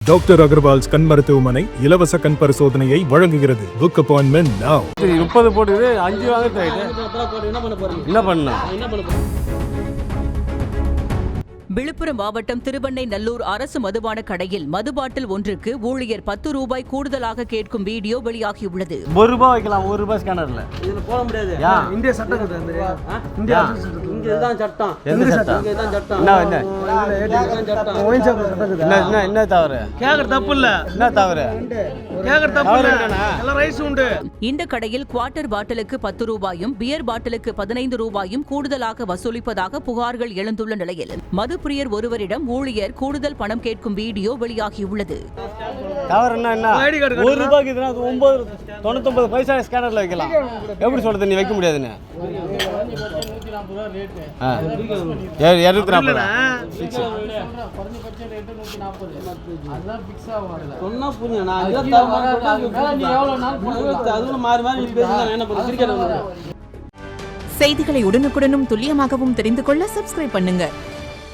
Doctor Agarwal's கண் மருத்துவமனை இலவச கண் பரிசோதனையை வழங்குகிறது. Book appointment now. 30 போட்டுது 5 வாங்க என்ன பண்ண விழுப்புரம் மாவட்டம் திருவண்ணை நல்லூர் அரசு மதுபான கடையில் மது பாட்டில் ஒன்றுக்கு ஊழியர் 10 ரூபாய் கூடுதலாக கேட்கும் வீடியோ வெளியாகியுள்ளது. ₹1 வைக்கலாம், ₹1 ஸ்கேனர்ல இதுல போட முடியாது. இந்திய சட்டம் இந்தியா இதுதான் சட்டம். எந்த சட்டம்? இதுதான் சட்டம். என்ன தவறு? கேக்குற தப்பு இல்ல. என்ன தவறு? கேக்குற தப்பு இல்ல. எல்லாம் ரைஸ் உண்டு. இந்த கடையில் குவார்ட்டர் பாட்டிலுக்கு 10 ரூபாயும் பியர் பாட்டிலுக்கு 15 ரூபாயும் கூடுதலாக வசூலிப்பதாக புகார்கள் எழுந்துள்ள நிலையில் மதுப்பிரியர் ஒருவரிடம் ஊழியர் கூடுதல் பணம் கேட்கும் வீடியோ வெளியாகியுள்ளது. தவறு என்ன? ₹1 இதுனா 99 பைசா ஸ்கேனர்ல வைக்கலாம். எப்படி சொல்றது? நீ வைக்க முடியாதுன்னு 240 சொன்னா புரியுங்க. நான் அதுல மாறி மாறி பேசுனா என்ன பண்ணுறது? செய்திகளை உடனுக்குடனும் துல்லியமாகவும் தெரிந்து கொள்ள சப்ஸ்கிரைப் பண்ணுங்க.